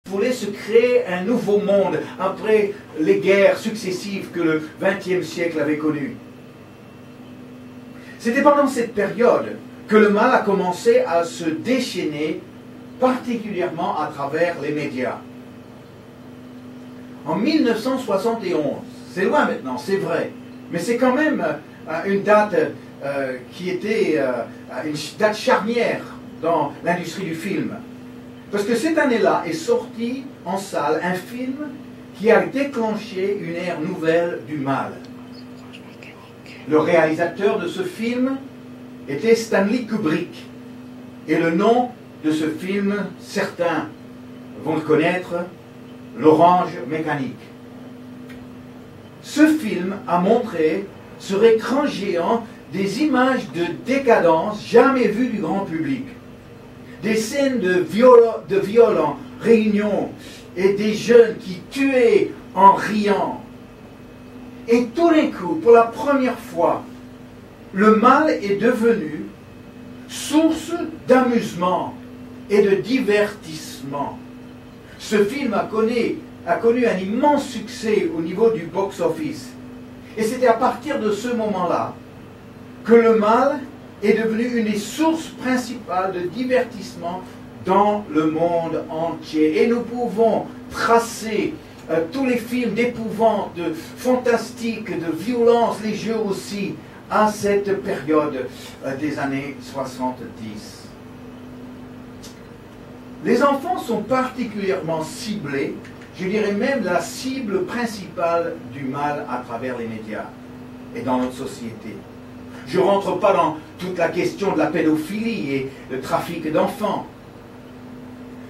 voulait se créer un nouveau monde après les guerres successives que le XXe siècle avait connues. C'était pendant cette période que le mal a commencé à se déchaîner, particulièrement à travers les médias. En 1971, c'est loin maintenant, c'est vrai, mais c'est quand même une date qui était une date charnière dans l'industrie du film. Parce que cette année-là est sorti en salle un film qui a déclenché une ère nouvelle du mal. Le réalisateur de ce film était Stanley Kubrick. Et le nom de ce film, certains vont le connaître, L'Orange Mécanique. Ce film a montré sur écran géant des images de décadence jamais vues du grand public. Des scènes de viol en réunion et des jeunes qui tuaient en riant. Et tout d'un coup, pour la première fois, le mal est devenu source d'amusement et de divertissement. Ce film a connu un immense succès au niveau du box-office. Et c'était à partir de ce moment-là que le mal est devenu une des sources principales de divertissement dans le monde entier. Et nous pouvons tracer tous les films d'épouvante, de fantastique, de violence, les jeux aussi, à cette période des années 70. Les enfants sont particulièrement ciblés, je dirais même la cible principale du mal à travers les médias et dans notre société. Je ne rentre pas dans toute la question de la pédophilie et le trafic d'enfants.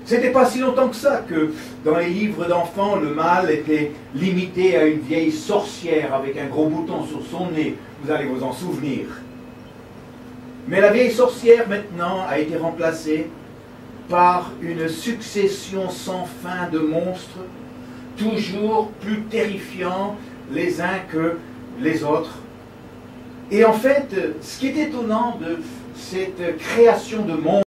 Ce n'était pas si longtemps que ça que dans les livres d'enfants, le mal était limité à une vieille sorcière avec un gros bouton sur son nez. Vous allez vous en souvenir. Mais la vieille sorcière maintenant a été remplacée par une succession sans fin de monstres, toujours plus terrifiants les uns que les autres. Et en fait, ce qui est étonnant de cette création de monstres,